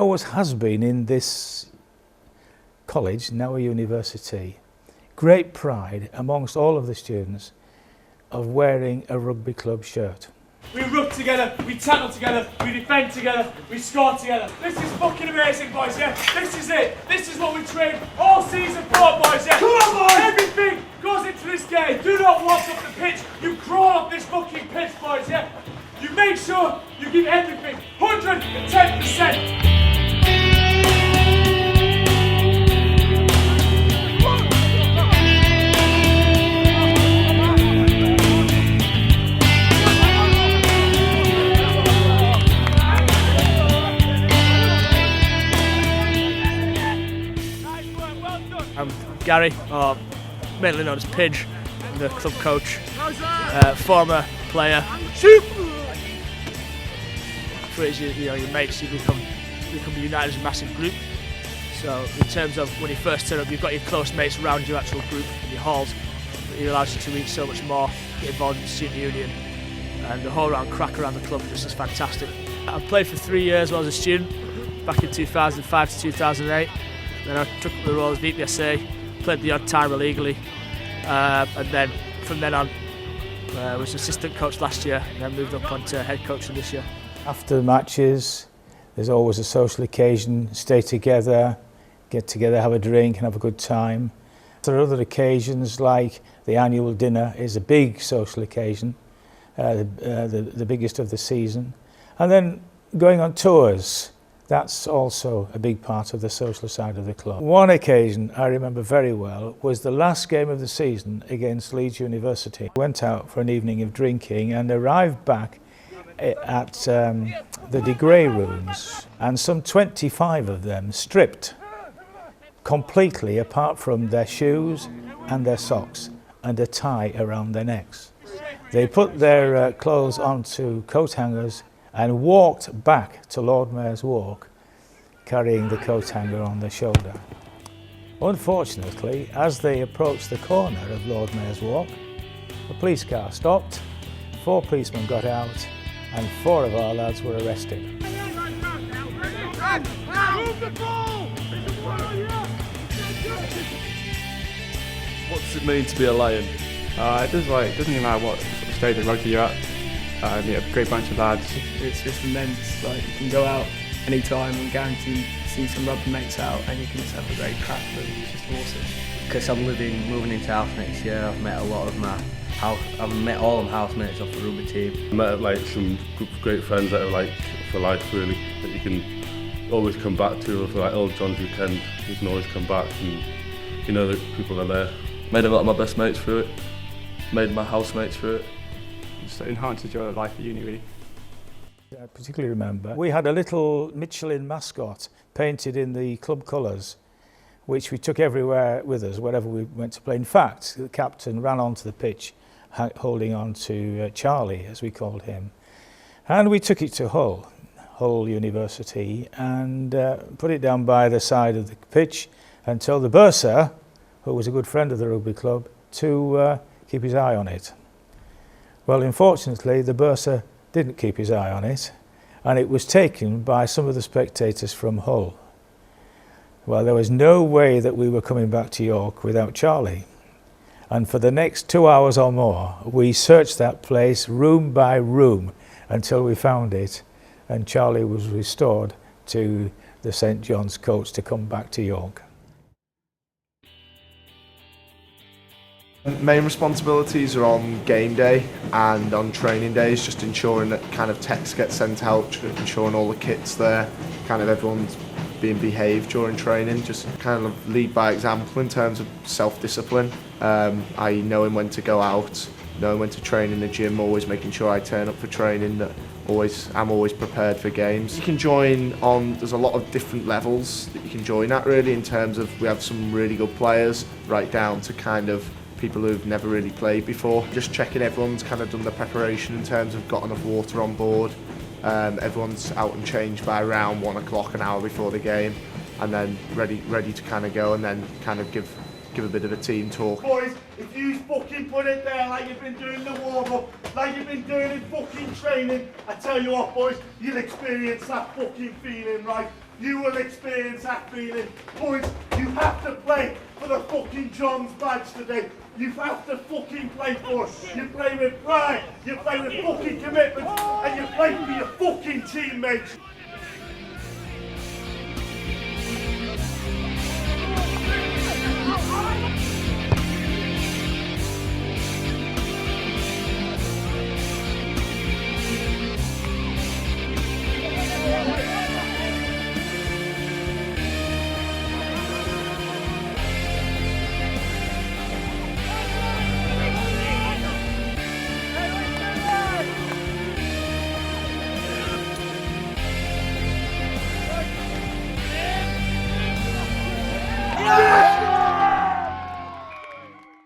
always has been in this college, now a university, great pride amongst all of the students of wearing a rugby club shirt. We rug together, we tackle together, we defend together, we score together. This is fucking amazing, boys, yeah? This is it. This is what we train all season for, boys, yeah? Come on, boys! Everything goes into this game. Do not walk off the pitch. You crawl up this fucking pitch, boys, yeah? You make sure you give everything 110%. I'm Gary, or mainly known as Pidge, the club coach, former player. For it, your mates, you become united as a massive group. So in terms of when you first turn up, you've got your close mates around your actual group in your halls. It allows you to reach so much more, get involved in the student union, and the whole round crack around the club just is fantastic. I've played for 3 years while I was a student, back in 2005 to 2008. Then I took up the role as VPSA, played the odd time illegally, and then from then on was assistant coach last year, and then moved up onto head coach this year. After the matches, there's always a social occasion, stay together, get together, have a drink and have a good time. There are other occasions like the annual dinner is a big social occasion, the biggest of the season. And then going on tours, that's also a big part of the social side of the club. One occasion I remember very well was the last game of the season against Leeds University. Went out for an evening of drinking and arrived back at the De Grey rooms, and some 25 of them stripped completely apart from their shoes and their socks and a tie around their necks. They put their clothes onto coat hangers and walked back to Lord Mayor's Walk carrying the coat hanger on their shoulder. Unfortunately, as they approached the corner of Lord Mayor's Walk, a police car stopped, 4 policemen got out and 4 of our lads were arrested. What's it mean to be a Lion? It doesn't even matter what stage of rugby you're at. You have a great bunch of lads. It's just immense. Like, you can go out anytime and guarantee to see some rugby mates out, and you can just have a great crack with them. It's just awesome. Because I'm moving into house next year, I've met a lot of I've met all of my housemates off the rugby team. I met like some great friends that are like for life really, that you can always come back to. For like old John's weekend, you can always come back and you know the people are there. Made a lot of my best mates through it, made my housemates through it. Just enhances your life at uni really. I particularly remember we had a little Michelin mascot painted in the club colours, which we took everywhere with us, wherever we went to play. In fact, the captain ran onto the pitch holding on to Charlie, as we called him. And we took it to Hull University, and put it down by the side of the pitch and told the bursar, who was a good friend of the rugby club, to keep his eye on it. Well, unfortunately, the bursar didn't keep his eye on it, and it was taken by some of the spectators from Hull. Well, there was no way that we were coming back to York without Charlie. And for the next 2 hours or more, we searched that place room by room until we found it, and Charlie was restored to the St John's coach to come back to York. Main responsibilities are on game day and on training days, just ensuring that kind of texts get sent out, ensuring all the kit's there, kind of everyone's being behaved during training, just kind of lead by example in terms of self-discipline, i.e. knowing when to go out, knowing when to train in the gym, always making sure I turn up for training, that I'm always prepared for games. You can join on, there's a lot of different levels that you can join at really, in terms of we have some really good players right down to kind of people who've never really played before. Just checking everyone's kind of done the preparation in terms of got enough water on board. Everyone's out and changed by around 1 o'clock, an hour before the game, and then ready to kind of go, and then kind of give a bit of a team talk. Boys, if you fucking put it there like you've been doing the warm-up, like you've been doing in fucking training, I tell you what, boys, you'll experience that fucking feeling, right? you will experience that feeling. Boys, you have to play for the fucking Johns badge today. You have to fucking play for it. You play with pride, you play with fucking commitment, and you play for your fucking teammates.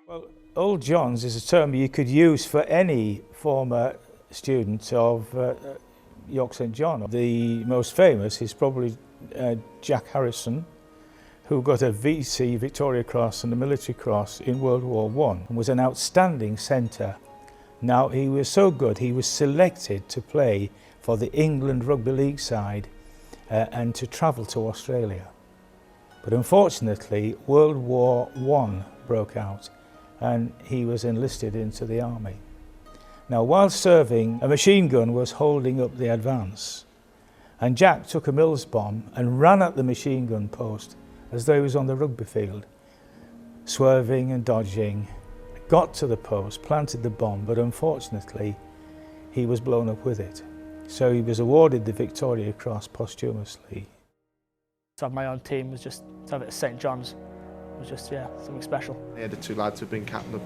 Well, Old Johns is a term you could use for any former student of York St John. The most famous is probably Jack Harrison, who got a VC, Victoria Cross, and a Military Cross in World War I, and was an outstanding centre. Now, he was so good, he was selected to play for the England Rugby League side and to travel to Australia. But unfortunately, World War I broke out and he was enlisted into the army. Now, while serving, a machine gun was holding up the advance, and Jack took a Mills bomb and ran at the machine gun post as though he was on the rugby field, swerving and dodging, got to the post, planted the bomb, but unfortunately he was blown up with it. So he was awarded the Victoria Cross posthumously. To have my own team was just, to have it at St John's was just, yeah, something special. Yeah, the two lads who've been captain have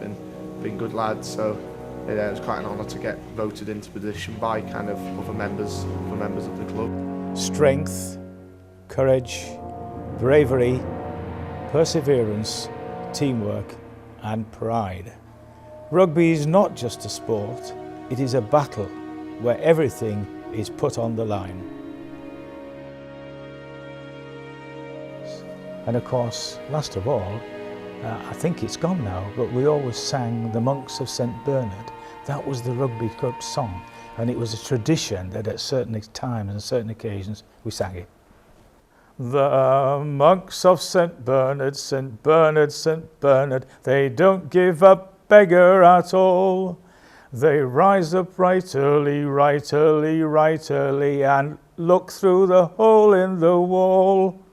been good lads, so yeah, it was quite an honour to get voted into position by kind of other members of the club. Strength, courage, bravery, perseverance, teamwork and pride. Rugby is not just a sport, it is a battle where everything is put on the line. And of course, last of all, I think it's gone now, but we always sang The Monks of St Bernard. That was the rugby club song, and it was a tradition that at certain times and certain occasions we sang it. The monks of St Bernard, St Bernard, St Bernard, they don't give up beggar at all. They rise up right early, right early, right early, and look through the hole in the wall.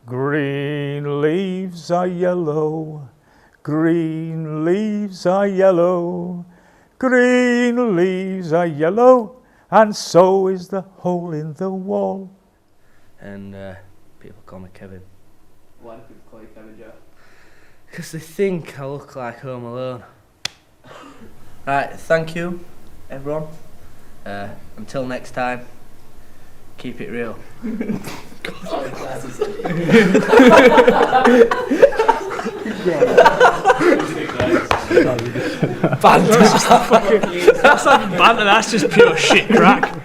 Green leaves are yellow, green leaves are yellow, green leaves are yellow, and so is the hole in the wall. And people call me Kevin. Why do people call you Kevin, Joe? Because they think I look like Home Alone. Right, thank you, everyone. Until next time, keep it real. Banter. That's not banter, that's just pure shit crack.